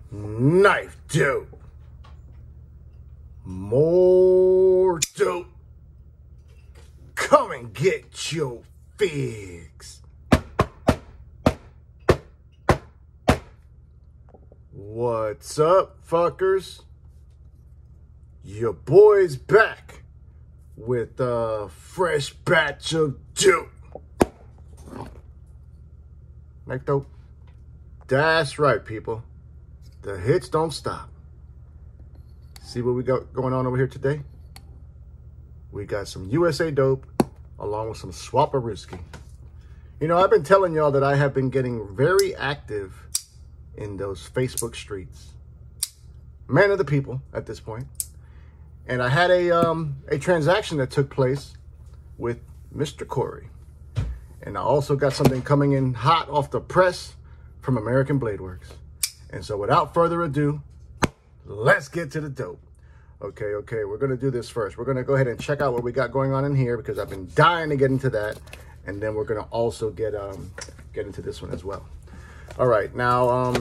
Knife dope. More dope. Come and get your fix. What's up, fuckers? Your boy's back with a fresh batch of dope. KnifeDope. That's right, people. The hits don't stop. See what we got going on over here today? We got some USA dope along with some Swapparisky. You know, I've been telling y'all that I have been getting very active in those Facebook streets. Man of the people at this point. And I had a transaction that took place with Mr. Corey. And I also got something coming in hot off the press from American Blade Works. And so without further ado, let's get to the dope. Okay, we're going to do this first. We're going to go ahead and check out what we got going on in here because I've been dying to get into that. And then we're going to also get into this one as well. All right, now,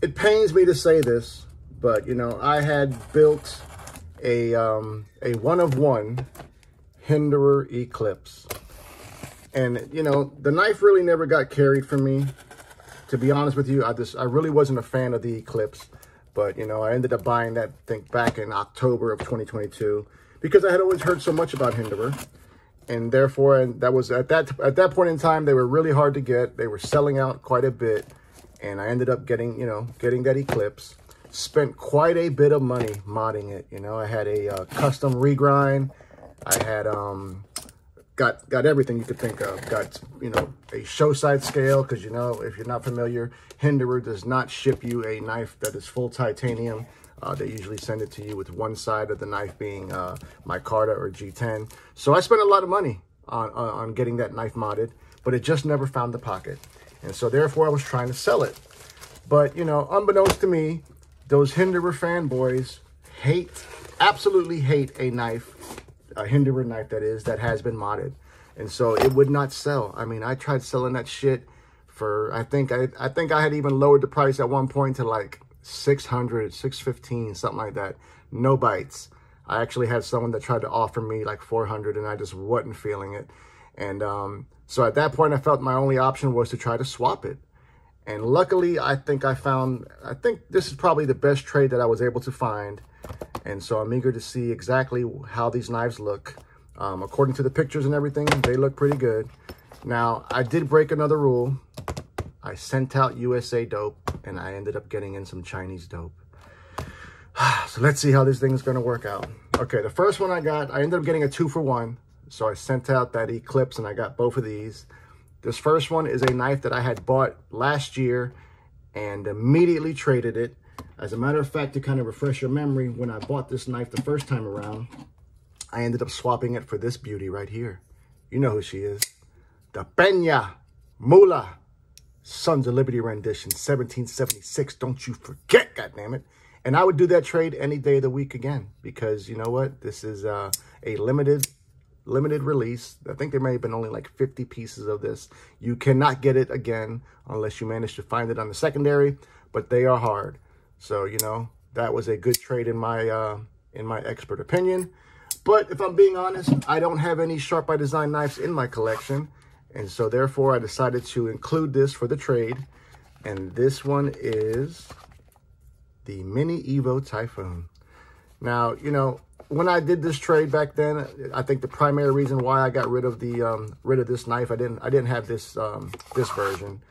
it pains me to say this, but, you know, I had built a one-of-one Hinderer Eclipse. And, you know, the knife really never got carried for me. To be honest with you, I really wasn't a fan of the Eclipse. But, you know, I ended up buying that thing back in October of 2022 because I had always heard so much about Hinderer. And therefore, that was at that point in time, they were really hard to get. They were selling out quite a bit. And I ended up getting that Eclipse. Spent quite a bit of money modding it. You know, I had a custom regrind. I had got everything you could think of. Got, you know, a show side scale because, you know, if you're not familiar, Hinderer does not ship you a knife that is full titanium. They usually send it to you with one side of the knife being micarta or G10. So I spent a lot of money on getting that knife modded, but it just never found the pocket. And so therefore I was trying to sell it. But, you know, unbeknownst to me, those Hinderer fanboys absolutely hate a knife, a Hinderer knife that has been modded. And so it would not sell. I mean, I tried selling that shit for, I think I had even lowered the price at one point to like 600, 615, something like that. No bites. I actually had someone that tried to offer me like 400 and I just wasn't feeling it. And so at that point, I felt my only option was to try to swap it. And luckily, I think this is probably the best trade that I was able to find. And so I'm eager to see exactly how these knives look. According to the pictures and everything, they look pretty good. Now, I did break another rule. I sent out USA dope, and I ended up getting in some Chinese dope. So let's see how this thing is going to work out. Okay, the first one I ended up getting a 2-for-1. So I sent out that Eclipse, and I got both of these. This first one is a knife that I had bought last year and immediately traded it. As a matter of fact, to kind of refresh your memory, when I bought this knife the first time around, I ended up swapping it for this beauty right here. You know who she is. The Peña Mula Sons of Liberty rendition, 1776. Don't you forget, goddammit. And I would do that trade any day of the week again because, you know what? This is a limited release. I think there may have been only like 50 pieces of this. You cannot get it again unless you manage to find it on the secondary, but they are hard. So, you know, that was a good trade in my expert opinion. But if I'm being honest, I don't have any Sharp by Design knives in my collection. And so therefore I decided to include this for the trade. And this one is the Mini Evo Typhoon. Now, you know, when I did this trade back then, I think the primary reason why I got rid of this knife, I didn't have this this version.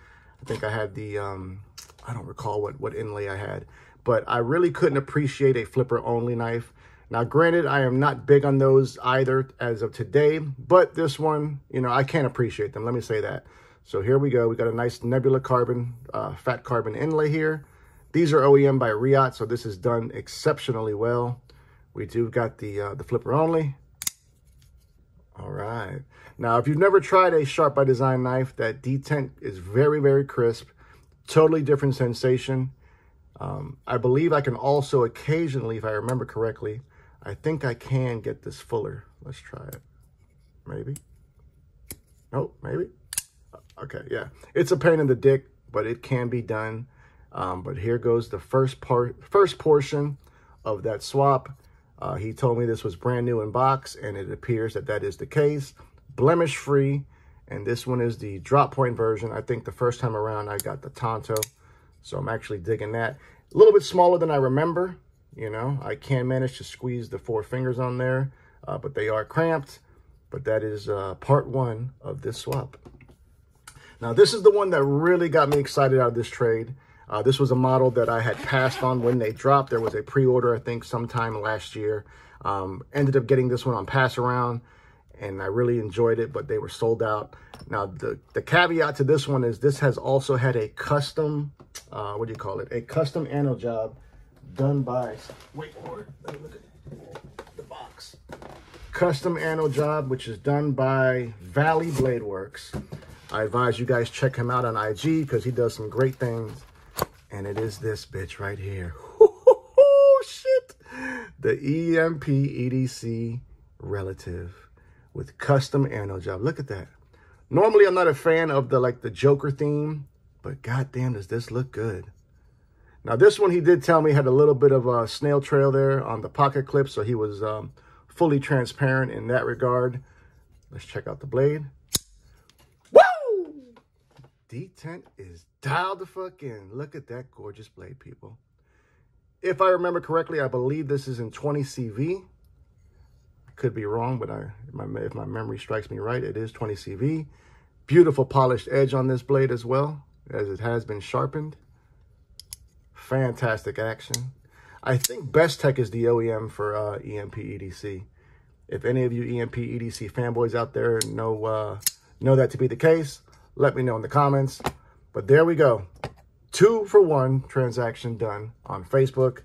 I think I had the I don't recall what inlay I had, but I really couldn't appreciate a flipper only knife. Now, granted, I am not big on those either as of today, but this one, you know, I can appreciate them. Let me say that. So here we go. We got a nice Nebula carbon, fat carbon inlay here. These are OEM by Riot, so this is done exceptionally well. We do got the flipper only. All right. Now, if you've never tried a Sharp by Design knife, that detent is very, very crisp. Totally different sensation. I believe I can also occasionally, if I remember correctly, I think I can get this fuller. Let's try it. Maybe. Nope, maybe. Okay, yeah. It's a pain in the dick, but it can be done. But here goes the first portion of that swap. He told me this was brand new in box, and it appears that that is the case. Blemish free, and this one is the drop point version. I think the first time around I got the Tonto, so I'm actually digging that. A little bit smaller than I remember. You know, I can manage to squeeze the 4 fingers on there, but they are cramped. But that is part 1 of this swap. Now, this is the one that really got me excited out of this trade. This was a model that I had passed on when they dropped. There was a pre-order, I think, sometime last year. Ended up getting this one on pass around, and I really enjoyed it, but they were sold out. Now, the caveat to this one is this has also had a custom, what do you call it? A custom anvil job done by, wait for it, let me look at the box. Custom anvil job, which is done by Valley Blade Works. I advise you guys check him out on IG because he does some great things. And it is this bitch right here. Oh, shit. The EMP EDC Relative with custom anvil job. Look at that. Normally, I'm not a fan of the Joker theme, but goddamn, does this look good. Now, this one, he did tell me had a little bit of a snail trail there on the pocket clip, so he was fully transparent in that regard. Let's check out the blade. Woo! Detent is dialed the fuck in. Look at that gorgeous blade, people. If I remember correctly, I believe this is in 20 CV. I could be wrong, but if my memory strikes me right, it is 20 CV. Beautiful polished edge on this blade as well, as it has been sharpened. Fantastic action. I think Best Tech is the OEM for EMP EDC. If any of you EMP EDC fanboys out there know that to be the case, let me know in the comments. But there we go. 2-for-1 transaction done on Facebook.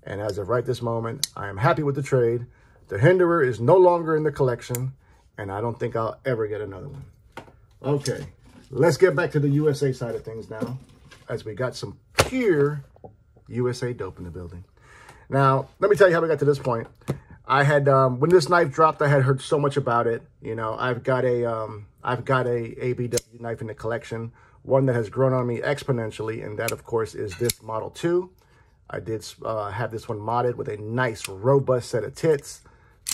And as of right this moment, I am happy with the trade. The Hinderer is no longer in the collection, and I don't think I'll ever get another one. Okay, let's get back to the USA side of things now, as we got some pure USA dope in the building. Now, let me tell you how we got to this point. I had, when this knife dropped, I had heard so much about it. You know, I've got a ABW knife in the collection, one that has grown on me exponentially, and that, of course, is this Model 2. I did have this one modded with a nice, robust set of tits.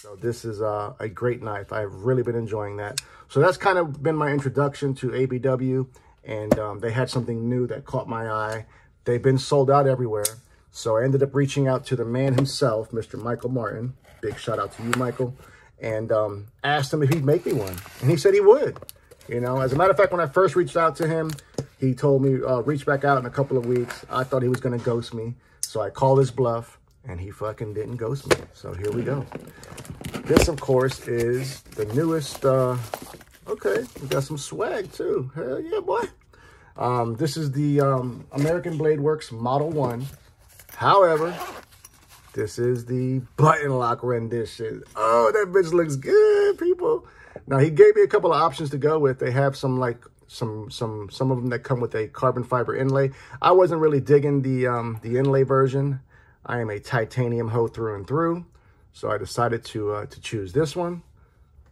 So this is a great knife. I've really been enjoying that. So that's kind of been my introduction to ABW, and they had something new that caught my eye. They've been sold out everywhere. So I ended up reaching out to the man himself, Mr. Michael Martin. Big shout out to you, Michael. And asked him if he'd make me one. And he said he would. You know, as a matter of fact, when I first reached out to him, he told me, reach back out in a couple of weeks. I thought he was going to ghost me. So I called his bluff, and he fucking didn't ghost me. So here we go. This, of course, is the newest, okay, we got some swag too. Hell yeah, boy. This is the American Blade Works Model 1. However, this is the button lock rendition. Oh, that bitch looks good, people. Now, he gave me a couple of options to go with. They have some some of them that come with a carbon fiber inlay. I wasn't really digging the inlay version. I am a titanium hoe through and through. So I decided to choose this one.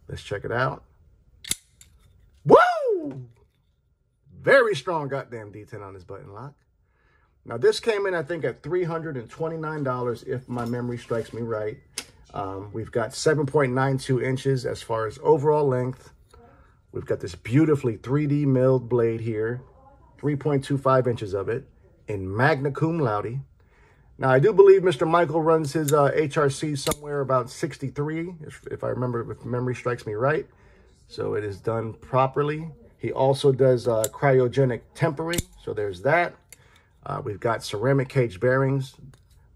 Let's check it out. Woo! Very strong goddamn detent on this button lock. Now, this came in, I think, at $329, if my memory strikes me right. We've got 7.92 inches as far as overall length. We've got this beautifully 3D milled blade here, 3.25 inches of it in magna cum laude. Now, I do believe Mr. Michael runs his HRC somewhere about 63, if I remember, if memory strikes me right. So it is done properly. He also does cryogenic tempering, so there's that. We've got ceramic cage bearings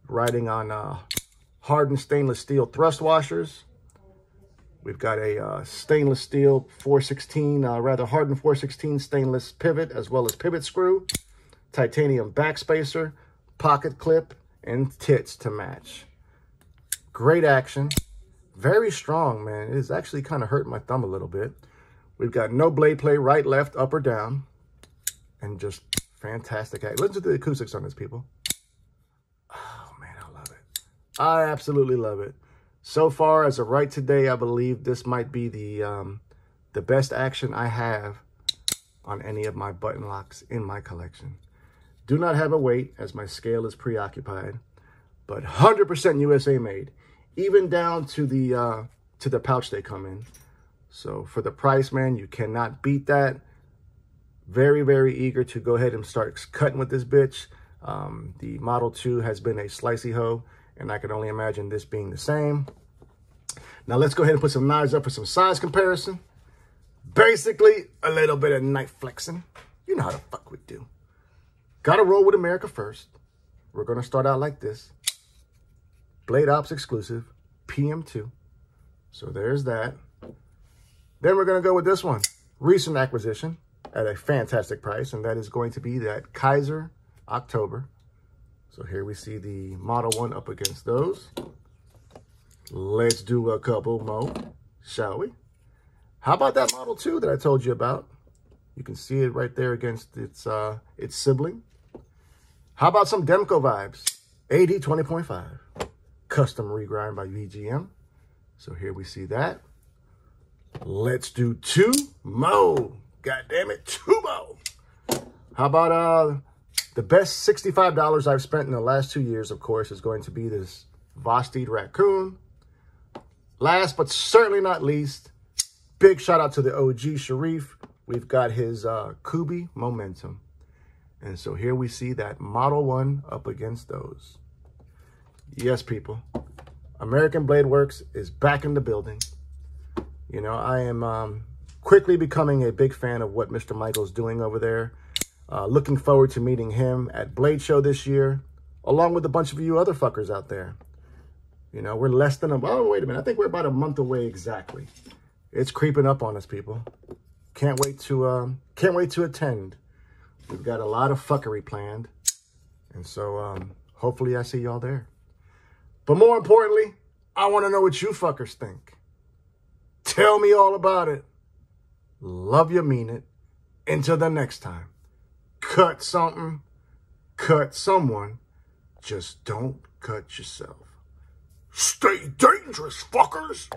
riding on hardened stainless steel thrust washers. We've got a stainless steel 416, rather hardened 416 stainless pivot, as well as pivot screw, titanium backspacer, pocket clip, and tits to match. Great action. Very strong, man. It is actually kind of hurting my thumb a little bit. We've got no blade play, right, left, up, or down. And just fantastic. Listen to the acoustics on this, people. Oh, man, I love it. I absolutely love it. So far, as of right today, I believe this might be the best action I have on any of my button locks in my collection. Do not have a weight as my scale is preoccupied, but 100% USA made, even down to the pouch they come in. So for the price, man, you cannot beat that. Very, very eager to go ahead and start cutting with this bitch. The Model 2 has been a slicey hoe, and I can only imagine this being the same. Now let's go ahead and put some knives up for some size comparison. Basically, a little bit of knife flexing. You know how the fuck we do. Gotta roll with America first. We're gonna start out like this. Blade Ops exclusive, PM2. So there's that. Then we're gonna go with this one. Recent acquisition at a fantastic price, and that is going to be that Kaiser October. So here we see the Model 1 up against those. Let's do a couple more, shall we? How about that Model 2 that I told you about? You can see it right there against its sibling. How about some Demco vibes? AD 20.5. Custom regrind by VGM. So here we see that. Let's do two more. God damn it, two more. How about the best $65 I've spent in the last 2 years, of course, is going to be this Vosteed Raccoon. Last but certainly not least, big shout out to the OG Sharif. We've got his Kubi Momentum. And so here we see that Model 1 up against those. Yes, people. American Blade Works is back in the building. You know, I am quickly becoming a big fan of what Mr. Michael's doing over there. Looking forward to meeting him at Blade Show this year, along with a bunch of you other fuckers out there. You know, we're less than oh, wait a minute. I think we're about a month away exactly. It's creeping up on us, people. Can't wait to attend. We've got a lot of fuckery planned. And so hopefully I see y'all there. But more importantly, I want to know what you fuckers think. Tell me all about it. Love you, mean it. Until the next time. Cut something. Cut someone. Just don't cut yourself. Stay dangerous, fuckers.